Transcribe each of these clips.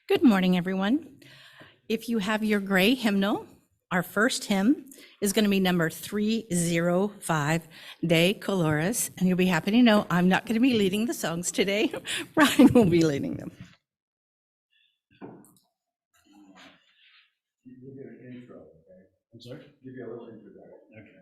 Good morning, everyone. If you have your gray hymnal, our first hymn is going to be number 305, De Colores, and you'll be happy to know I'm not going to be leading the songs today. Brian will be leading them. Give you an intro, okay? I'm sorry? Give you a little introduction. Okay.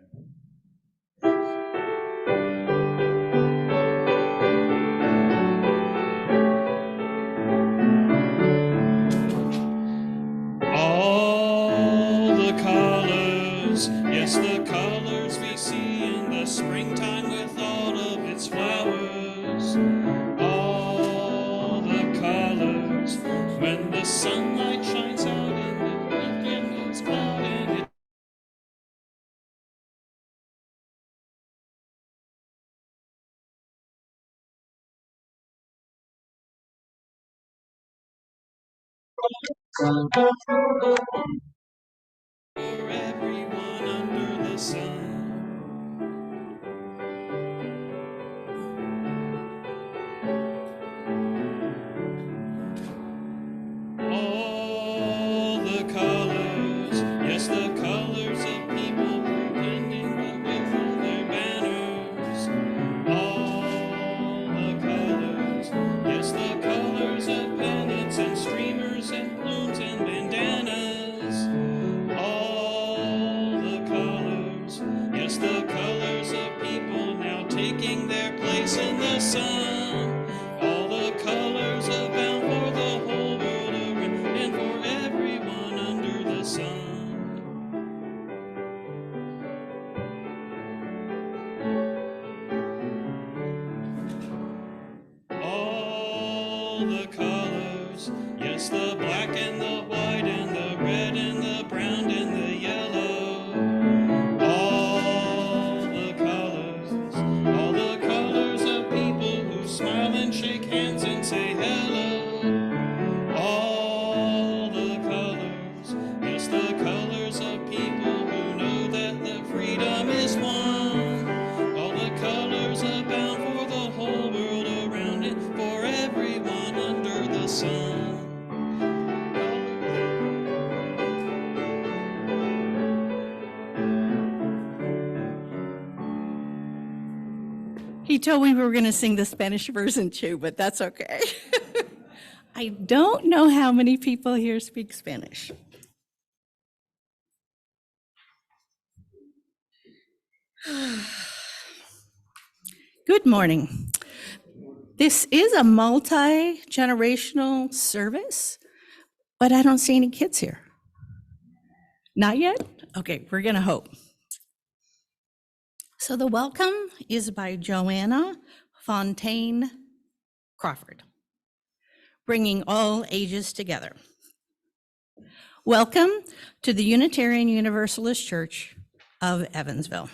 All the colors, yes, the colors we see in the springtime with all of its flowers. All the colors, when the sunlight shines out in the weekend, it's cloud and it for everyone under the sun. All the colors, yes, the colors of people pretending that with all their banners. All the colors, yes, the colors of pennants and streamers and plumes and bandanas. All the colors, yes, the colors of people now taking their place in the sun. All the colors abound for the whole world around and for everyone under the sun. All the colors, yes, the black and the white and the red and the brown and the yellow. All the colors of people who smile and shake hands and say hello. All the colors, yes, the colors of people who know that the freedom is won. All the colors abound for the whole world around it, for everyone under the sun. He told me we were going to sing the Spanish version too, but that's okay. I don't know how many people here speak Spanish. Good morning. This is a multi-generational service, but I don't see any kids here. Not yet? Okay, we're going to hope. So the welcome is by Joanna Fontaine Crawford, bringing all ages together. Welcome to the Unitarian Universalist Church of Evansville.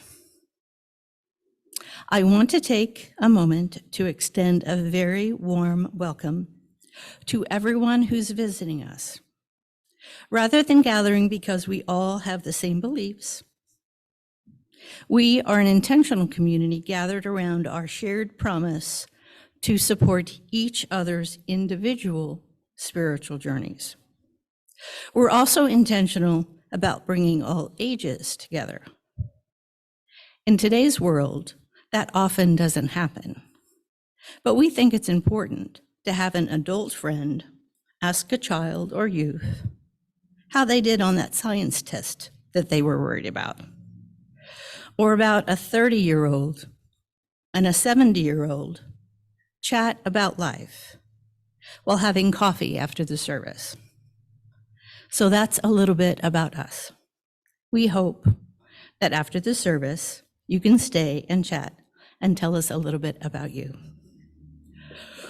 I want to take a moment to extend a very warm welcome to everyone who's visiting us. Rather than gathering because we all have the same beliefs, we are an intentional community gathered around our shared promise to support each other's individual spiritual journeys. We're also intentional about bringing all ages together. In today's world, that often doesn't happen, but we think it's important to have an adult friend ask a child or youth how they did on that science test that they were worried about, or about a 30-year-old and a 70-year-old chat about life while having coffee after the service. So that's a little bit about us. We hope that after the service, you can stay and chat and tell us a little bit about you.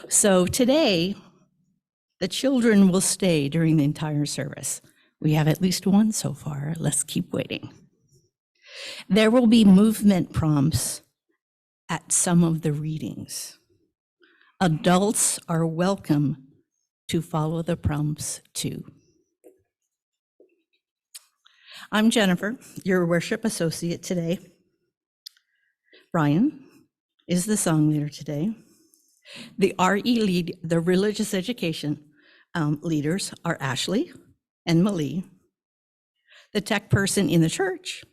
So today, the children will stay during the entire service. We have at least one so far. Let's keep waiting. There will be movement prompts at some of the readings. Adults are welcome to follow the prompts too. I'm Jennifer, your worship associate today. Brian is the song leader today. The RE lead, the religious education, Leaders are Ashley and Malie. The tech person in the church,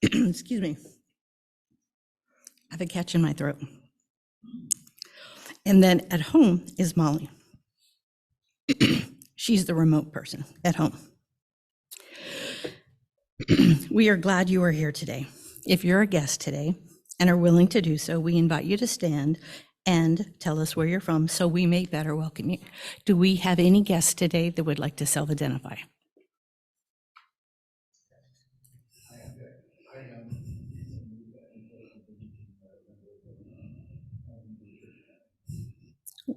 excuse me, I have a catch in my throat. And then at home is Molly. She's the remote person at home. We are glad you are here today. If you're a guest today and are willing to do so, we invite you to stand and tell us where you're from so we may better welcome you. Do we have any guests today that would like to self-identify?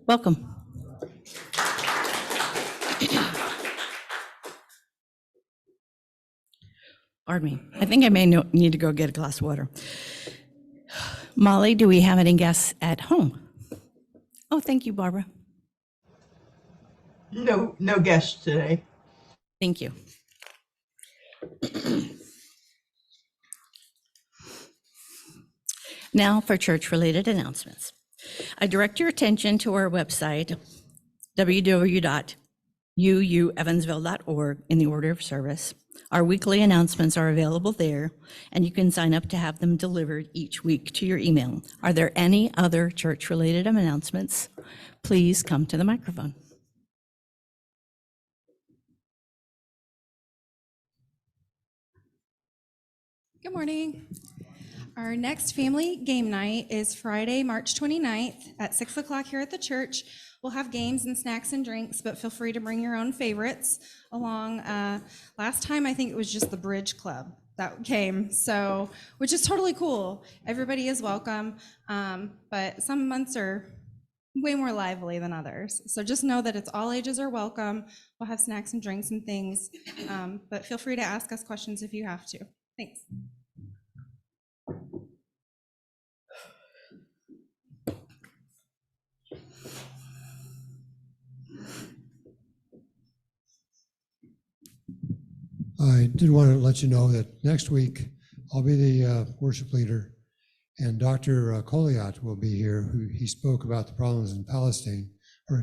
Welcome. Pardon me. I think I may need to go get a glass of water. Molly, do we have any guests at home? Oh, thank you, Barbara. No guests today. Thank you. Now for church-related announcements. I direct your attention to our website, www.uuevansville.org, in the order of service. Our weekly announcements are available there, and you can sign up to have them delivered each week to your email. Are there any other church-related announcements? Please come to the microphone. Good morning. Our next family game night is Friday, March 29th at 6 o'clock here at the church. We'll have games and snacks and drinks, but feel free to bring your own favorites along. Last time, I think it was just the Bridge Club that came, so, which is totally cool. Everybody is welcome, but some months are way more lively than others. So just know that it's all ages are welcome. We'll have snacks and drinks and things, but feel free to ask us questions if you have to. Thanks. I did want to let you know that next week I'll be the worship leader, and Dr. Koliat will be here, who he spoke about the problems in Palestine, or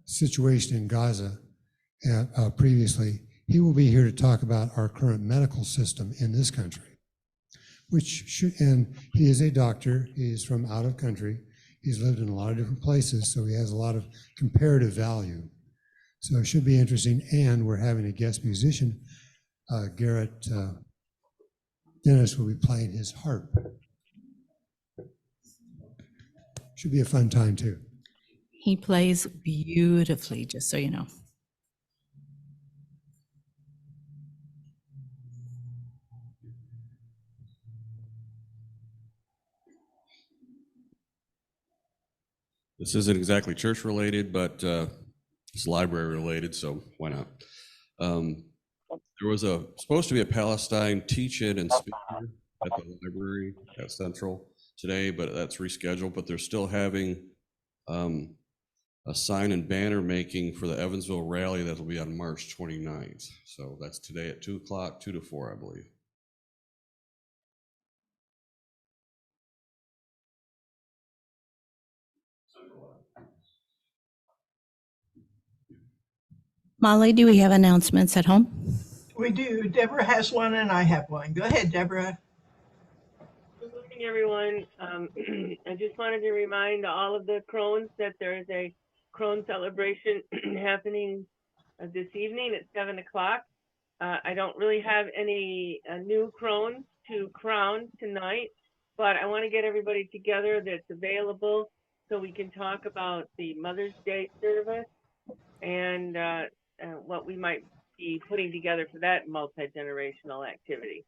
situation in Gaza previously. He will be here to talk about our current medical system in this country, and he is a doctor. He is from out of country. He's lived in a lot of different places, so he has a lot of comparative value. So it should be interesting, and we're having a guest musician, Garrett Dennis will be playing his harp. Should be a fun time too. He plays beautifully, just so you know. This isn't exactly church related, but it's library related, so why not? There was supposed to be a Palestine teach-in and speaker at the library at Central today, but that's rescheduled. But they're still having a sign and banner making for the Evansville rally that'll be on March 29th. So that's today at 2 o'clock, 2 to 4, I believe. Molly, do we have announcements at home? We do. Deborah has one and I have one. Go ahead, Deborah. Good morning, everyone. I just wanted to remind all of the crones that there is a crone celebration happening this evening at 7 o'clock. I don't really have any new crones to crown tonight, but I want to get everybody together that's available so we can talk about the Mother's Day service and what we might be putting together for that multi-generational activity.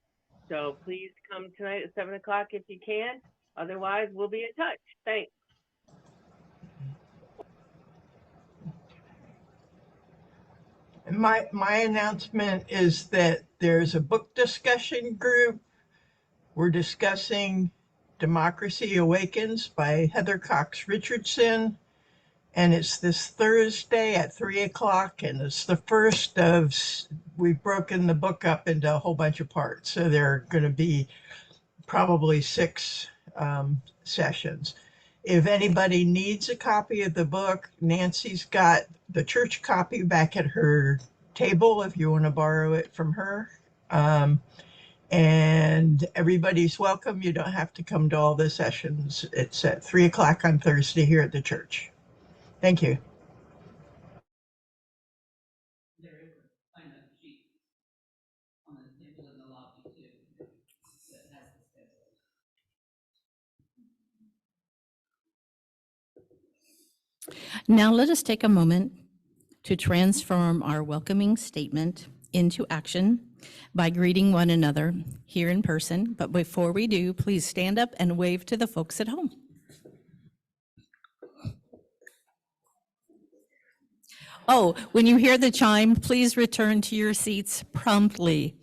So please come tonight at 7 o'clock if you can. Otherwise, we'll be in touch. Thanks. My announcement is that there's a book discussion group. We're discussing Democracy Awakens by Heather Cox Richardson. And it's this Thursday at 3 o'clock. And it's the first of, we've broken the book up into a whole bunch of parts. So there are going to be probably six sessions. If anybody needs a copy of the book, Nancy's got the church copy back at her table if you want to borrow it from her. And everybody's welcome. You don't have to come to all the sessions. It's at 3 o'clock on Thursday here at the church. Thank you. Now let us take a moment to transform our welcoming statement into action by greeting one another here in person. But before we do, please stand up and wave to the folks at home. Oh, when you hear the chime, please return to your seats promptly.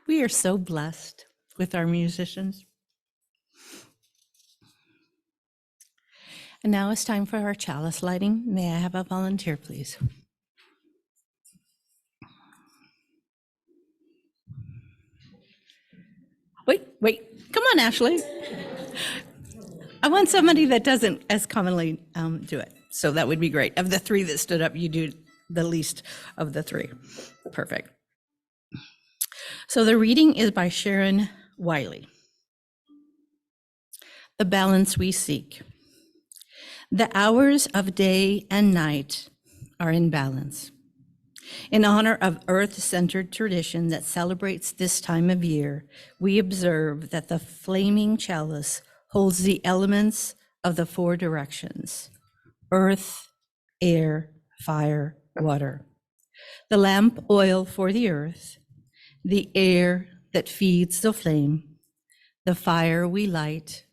We are so blessed with our musicians. And now it's time for our chalice lighting. May I have a volunteer, please? Wait, come on, Ashley. I want somebody that doesn't as commonly do it. So that would be great. Of the three that stood up, you do the least of the three. Perfect. So the reading is by Sharon Wiley. The balance we seek. The hours of day and night are in balance. In honor of earth-centered tradition that celebrates this time of year, we observe that the flaming chalice holds the elements of the four directions: earth, air, fire, water. The lamp oil for the earth, the air that feeds the flame, the fire we light,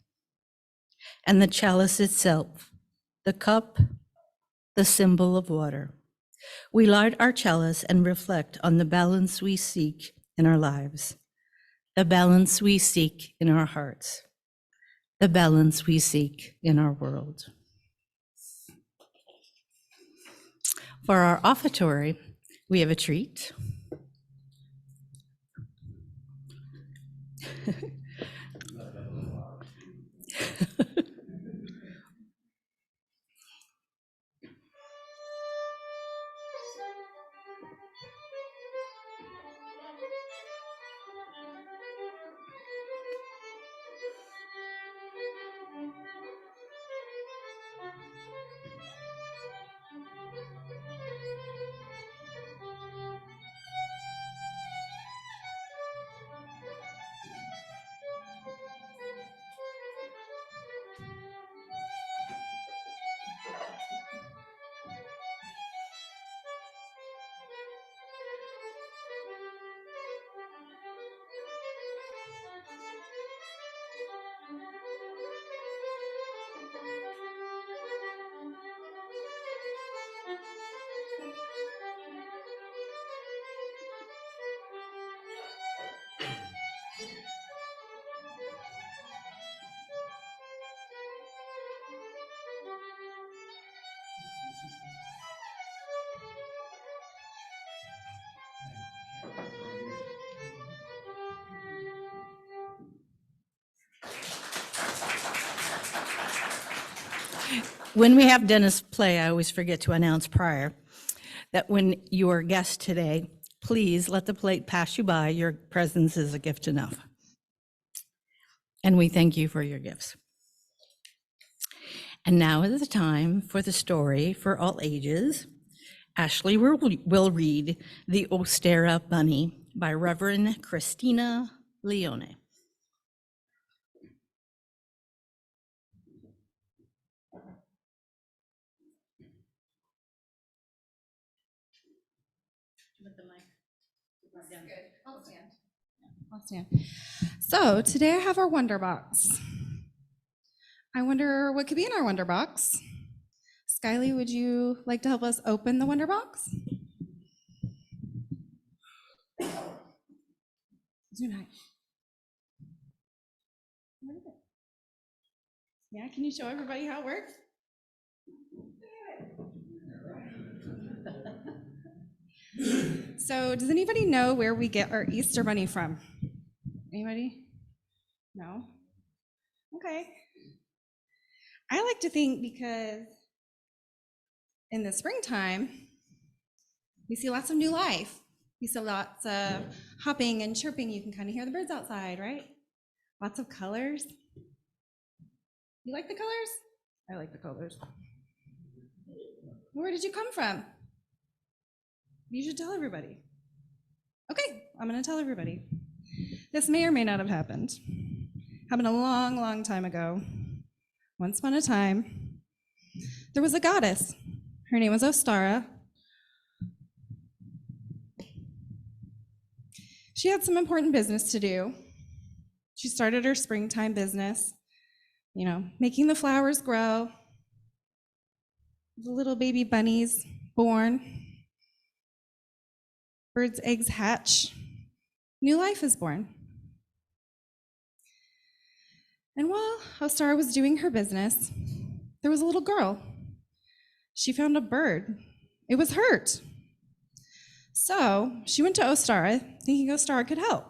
and the chalice itself, the cup, the symbol of water. We light our chalice and reflect on the balance we seek in our lives, the balance we seek in our hearts, the balance we seek in our world. For our offertory, we have a treat. When we have Dennis play, I always forget to announce prior that when you are a guest today, please let the plate pass you by. Your presence is a gift enough. And we thank you for your gifts. And now is the time for the story for all ages. Ashley will read The Ostara Bunny by Reverend Christina Leone. I'll stand. So today I have our Wonder Box. I wonder what could be in our Wonder Box. Skyly, would you like to help us open the Wonder Box? Do not. What is it? Yeah, can you show everybody how it works? So does anybody know where we get our Easter bunny from? Anybody? No? Okay. I like to think because in the springtime, we see lots of new life. We see lots of hopping and chirping. You can kind of hear the birds outside, right? Lots of colors. You like the colors? I like the colors. Where did you come from? You should tell everybody. Okay, I'm going to tell everybody. This may or may not have happened. Happened a long, long time ago. Once upon a time, there was a goddess. Her name was Ostara. She had some important business to do. She started her springtime business, making the flowers grow, the little baby bunnies born, birds' eggs hatch, new life is born. And while Ostara was doing her business, there was a little girl. She found a bird. It was hurt. So she went to Ostara, thinking Ostara could help.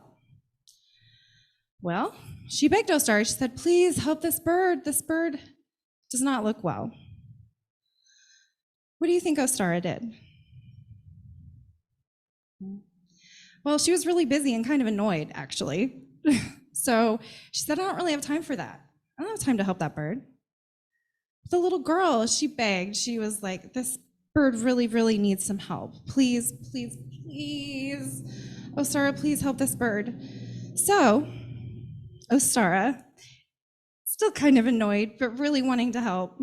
Well, she begged Ostara. She said, "Please help this bird. This bird does not look well." What do you think Ostara did? Well, she was really busy and kind of annoyed, actually. So she said, "I don't really have time for that. I don't have time to help that bird." The little girl, she begged. She was like, "This bird really, really needs some help. Please, please, please. Ostara, please help this bird." So Ostara, still kind of annoyed, but really wanting to help,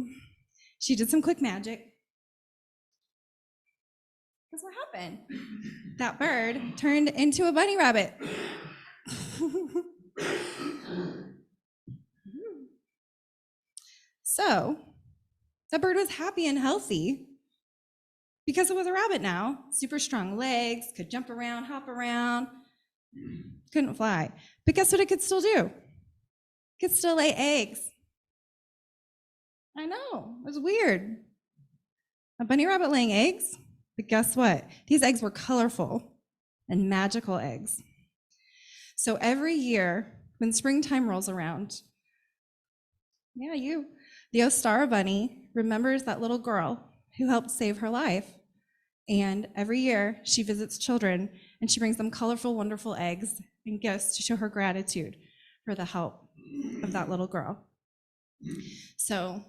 she did some quick magic. Guess what happened? That bird turned into a bunny rabbit. So that bird was happy and healthy because it was a rabbit now. Super strong legs, could jump around, hop around, couldn't fly. But guess what it could still do? It could still lay eggs. I know, it was weird. A bunny rabbit laying eggs, but guess what? These eggs were colorful and magical eggs. So every year when springtime rolls around, the Ostara bunny remembers that little girl who helped save her life. And every year she visits children and she brings them colorful, wonderful eggs and gifts to show her gratitude for the help of that little girl. So,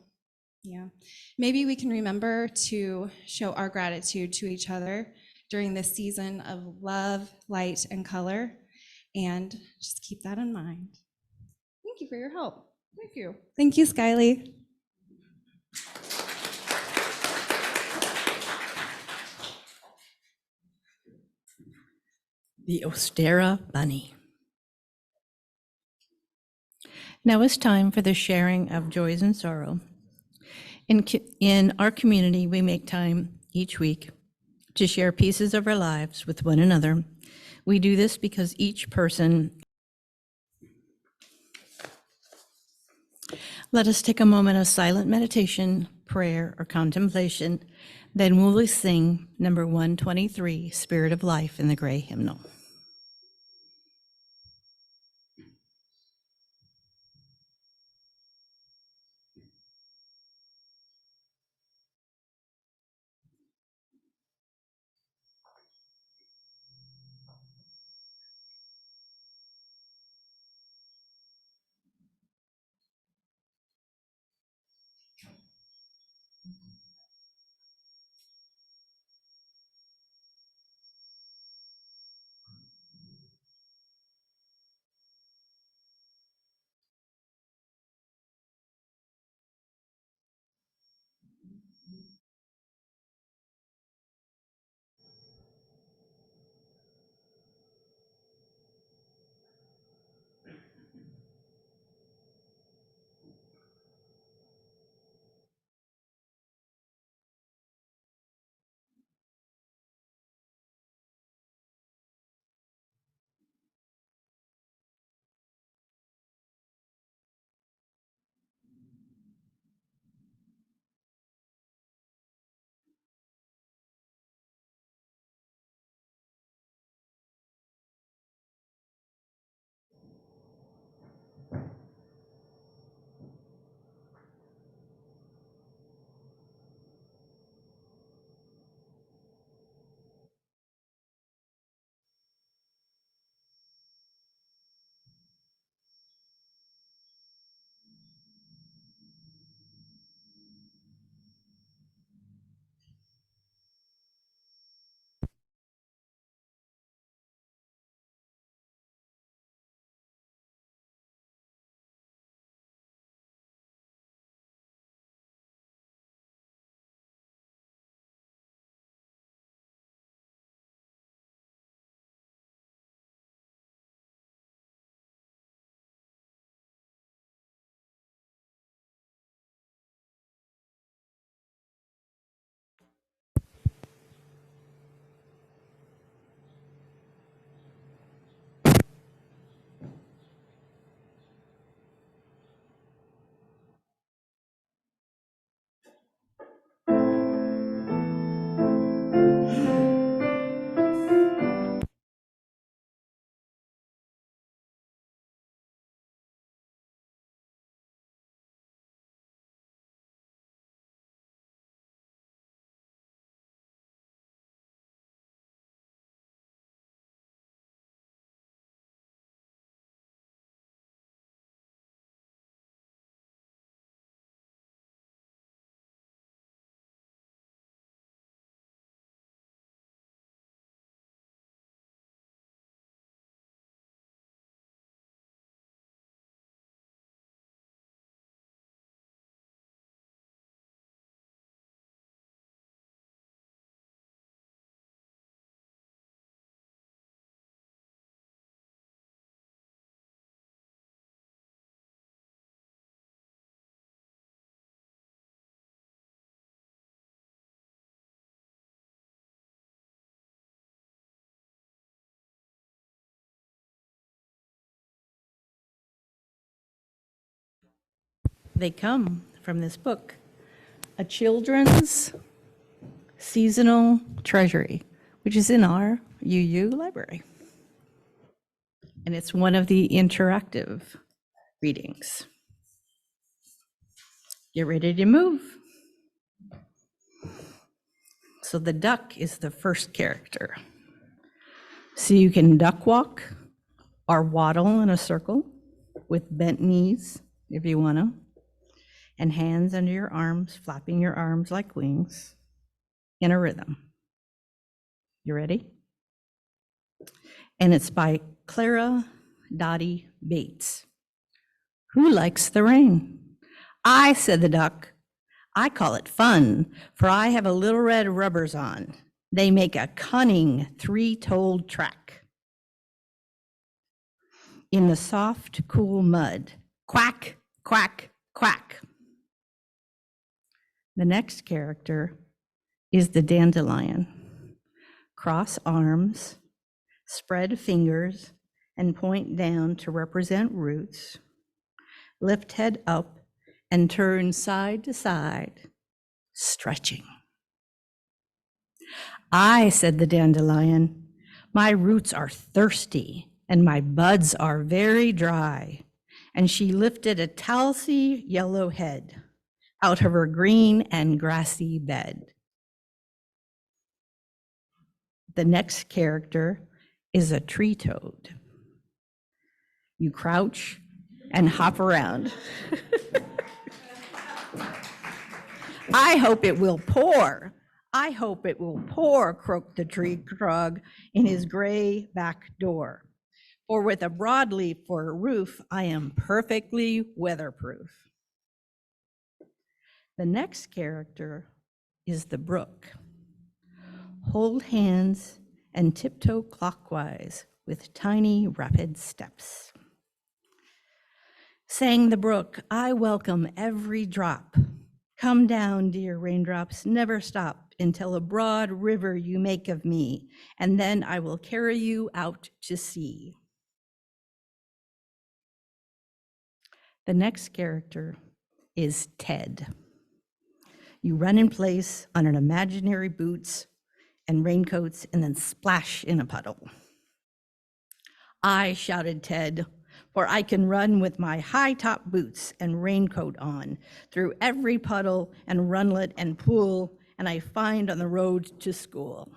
maybe we can remember to show our gratitude to each other during this season of love, light, and color, and just keep that in mind. Thank you for your help. Thank you. Thank you, Skyly. The Ostara bunny. Now it's time for the sharing of joys and sorrow. In our community, we make time each week to share pieces of our lives with one another. We do this because each person. Let us take a moment of silent meditation, prayer, or contemplation. Then we'll sing number 123, Spirit of Life, in the gray hymnal. They come from this book, A Children's Seasonal Treasury, which is in our UU library. And it's one of the interactive readings. Get ready to move. So the duck is the first character. So you can duck walk or waddle in a circle with bent knees if you want to, and hands under your arms, flapping your arms like wings in a rhythm. You ready? And it's by Clara Dottie Bates. Who likes the rain? I, said the duck. I call it fun, for I have a little red rubbers on. They make a cunning three-toed track. In the soft, cool mud, quack, quack, quack. The next character is the dandelion. Cross arms, spread fingers, and point down to represent roots. Lift head up and turn side to side, stretching. I, said the dandelion, my roots are thirsty and my buds are very dry. And she lifted a towsy yellow head out of her green and grassy bed. The next character is a tree toad. You crouch and hop around. I hope it will pour. I hope it will pour, croaked the tree frog in his gray back door. For with a broadleaf for a roof, I am perfectly weatherproof. The next character is the brook. Hold hands and tiptoe clockwise with tiny rapid steps. Sang the brook, I welcome every drop. Come down, dear raindrops, never stop until a broad river you make of me, and then I will carry you out to sea. The next character is Ted. You run in place on an imaginary boots and raincoats and then splash in a puddle. I, shouted Ted, for I can run with my high top boots and raincoat on through every puddle and runlet and pool and I find on the road to school.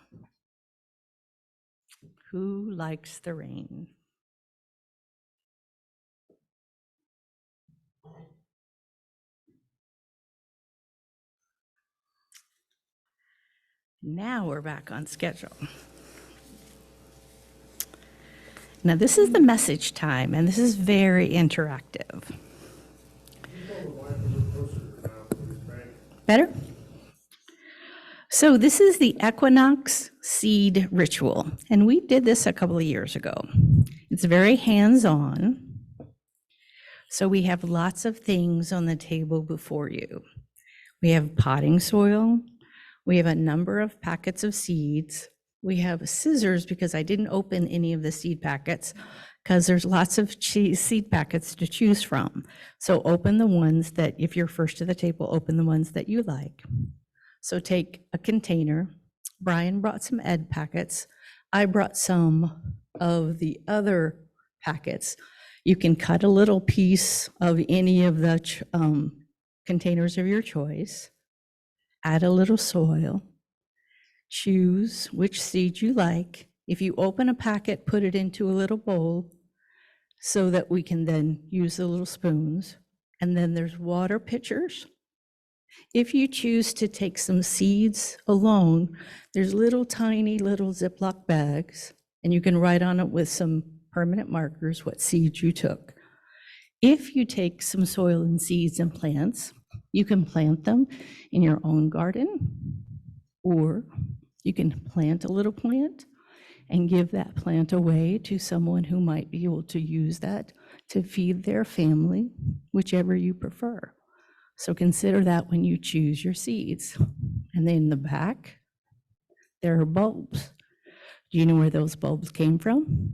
Who likes the rain? Now we're back on schedule. Now this is the message time, and this is very interactive. Better? So this is the Equinox seed ritual, and we did this a couple of years ago. It's very hands-on. So we have lots of things on the table before you. We have potting soil. We have a number of packets of seeds. We have scissors because I didn't open any of the seed packets because there's lots of seed packets to choose from. So open the ones that, if you're first to the table, open the ones that you like. So take a container. Brian brought some Ed packets. I brought some of the other packets. You can cut a little piece of any of the containers of your choice. Add a little soil, choose which seed you like. If you open a packet, put it into a little bowl so that we can then use the little spoons. And then there's water pitchers. If you choose to take some seeds alone, there's tiny little Ziploc bags, and you can write on it with some permanent markers what seeds you took. If you take some soil and seeds and plants, you can plant them in your own garden, or you can plant a little plant and give that plant away to someone who might be able to use that to feed their family, whichever you prefer. So consider that when you choose your seeds. And then in the back, there are bulbs. Do you know where those bulbs came from?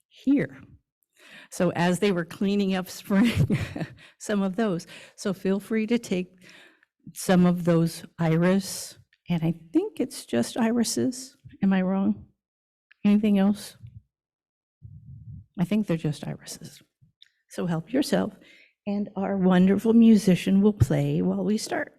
Here. So as they were cleaning up spring, some of those. So feel free to take some of those iris, and I think it's just irises. Am I wrong? Anything else? I think they're just irises. So help yourself, and our wonderful musician will play while we start.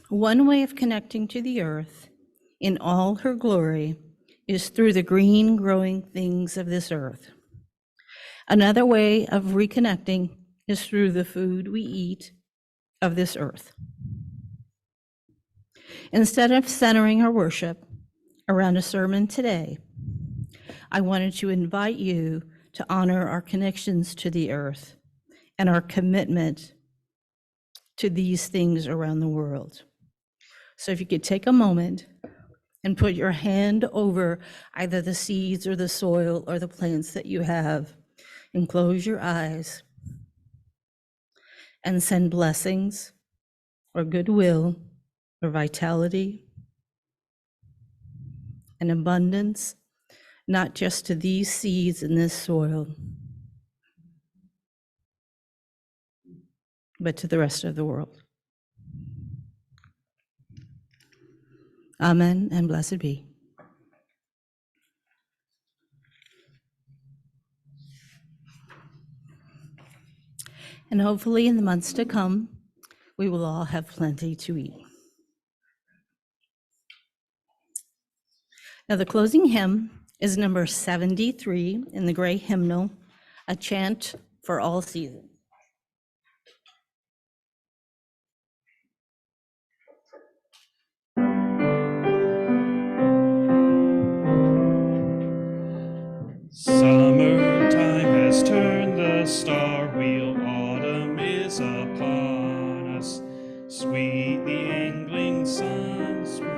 One way of connecting to the earth in all her glory is through the green growing things of this earth. Another way of reconnecting is through the food we eat of this earth. Instead of centering our worship around a sermon today, I wanted to invite you to honor our connections to the earth and our commitment to these things around the world. So if you could take a moment and put your hand over either the seeds or the soil or the plants that you have, and close your eyes and send blessings or goodwill or vitality and abundance, not just to these seeds in this soil, but to the rest of the world. Amen and blessed be. And hopefully in the months to come, we will all have plenty to eat. Now, the closing hymn is number 73 in the gray hymnal, A Chant for All Seasons. Summertime has turned the star wheel, autumn is upon us. Sweet the angling sun, sweet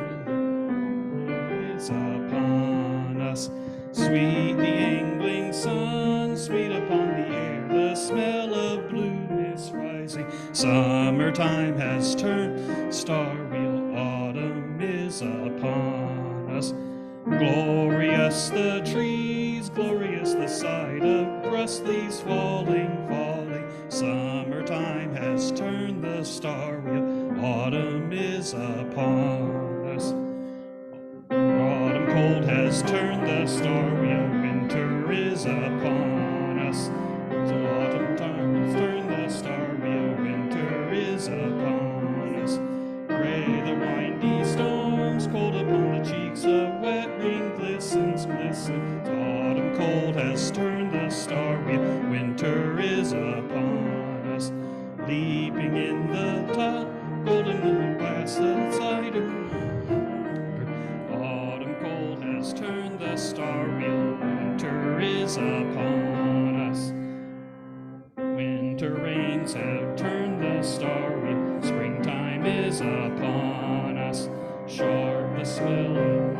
is upon us. Sweet the angling sun, sweet upon the air, the smell of bloom is rising. Summertime has turned star wheel, autumn is upon us. Glorious the trees, glorious the sight of rust leaves falling, falling. Summertime has turned the star wheel, autumn is upon us. Autumn cold has turned the star wheel, winter is upon us. Autumn time has turned the star wheel, winter is upon us. Gray the windy storms, cold upon the cheeks, a wet rain glistens, glistens. Autumn cold has turned the star wheel, winter is upon us. Leaping in the top, golden in the glass, the cider. Autumn cold has turned the star wheel, winter is upon us. Winter rains have turned the star wheel, springtime is upon us. Sharp the smell of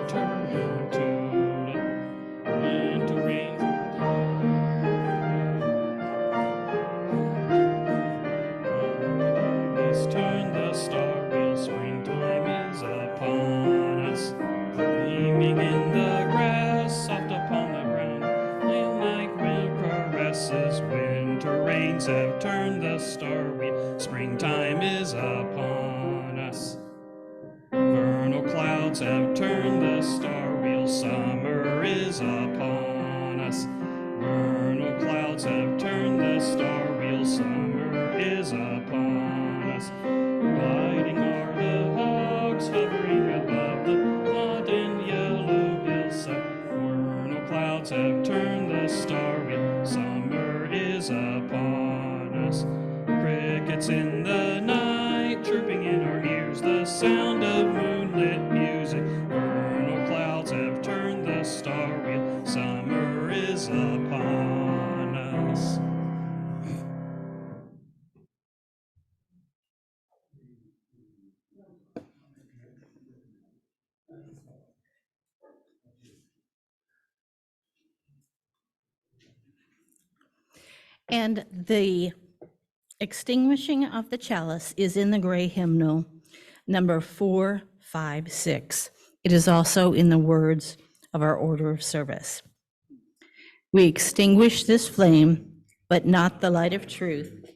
turn to winter rains. Has turned the star wheel, springtime is upon us. Gleaming in the grass, soft upon the ground, like caresses. Winter rains have turned the star wheel, springtime is upon us. Vernal clouds have turned the star wheel, summer is upon us. Vernal clouds have turned the star wheel, summer is upon us. Gliding are the hawks, hovering above the hot and yellow hillside. Vernal clouds have turned the star wheel, summer is upon us. Crickets in the night, chirping in our ears, the sound of moonlit music. Vernal clouds have turned the star wheel, summer is upon us. And the extinguishing of the chalice is in the gray hymnal, number 456. It is also in the words of our order of service. We extinguish this flame, but not the light of truth.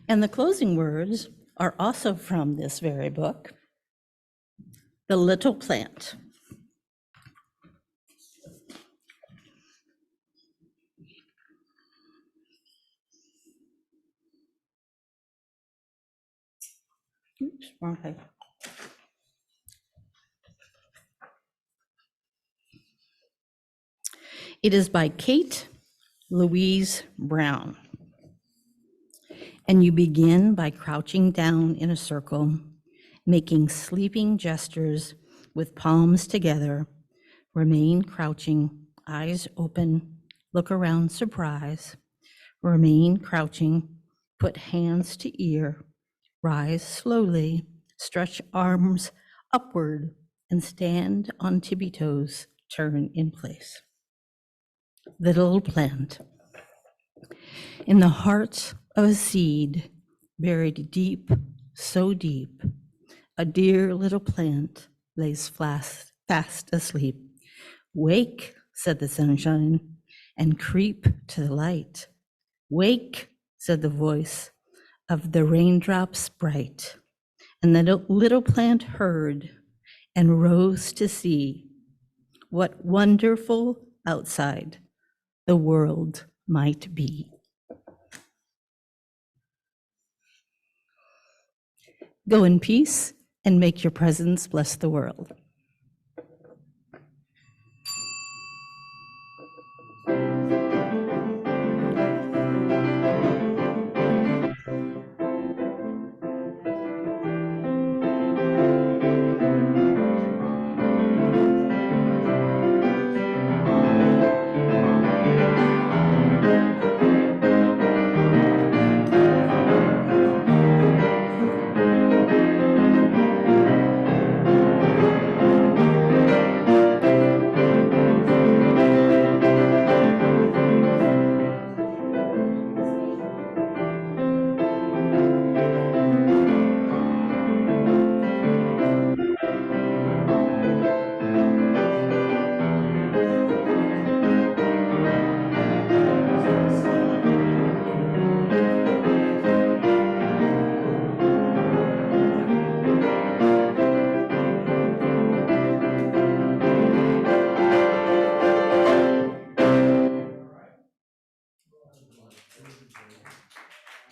And the closing words are also from this very book, The Little Plant. Oops, wrong page. It is by Kate Louise Brown. And you begin by crouching down in a circle, making sleeping gestures with palms together. Remain crouching, eyes open, look around, surprise. Remain crouching, put hands to ear, rise slowly, stretch arms upward, and stand on tippy toes, turn in place. Little plant. In the heart of a seed, buried deep, so deep, a dear little plant lays fast asleep. Wake, said the sunshine, and creep to the light. Wake, said the voice of the raindrops bright. And the little plant heard and rose to see what wonderful outside the world might be. Go in peace and make your presence bless the world.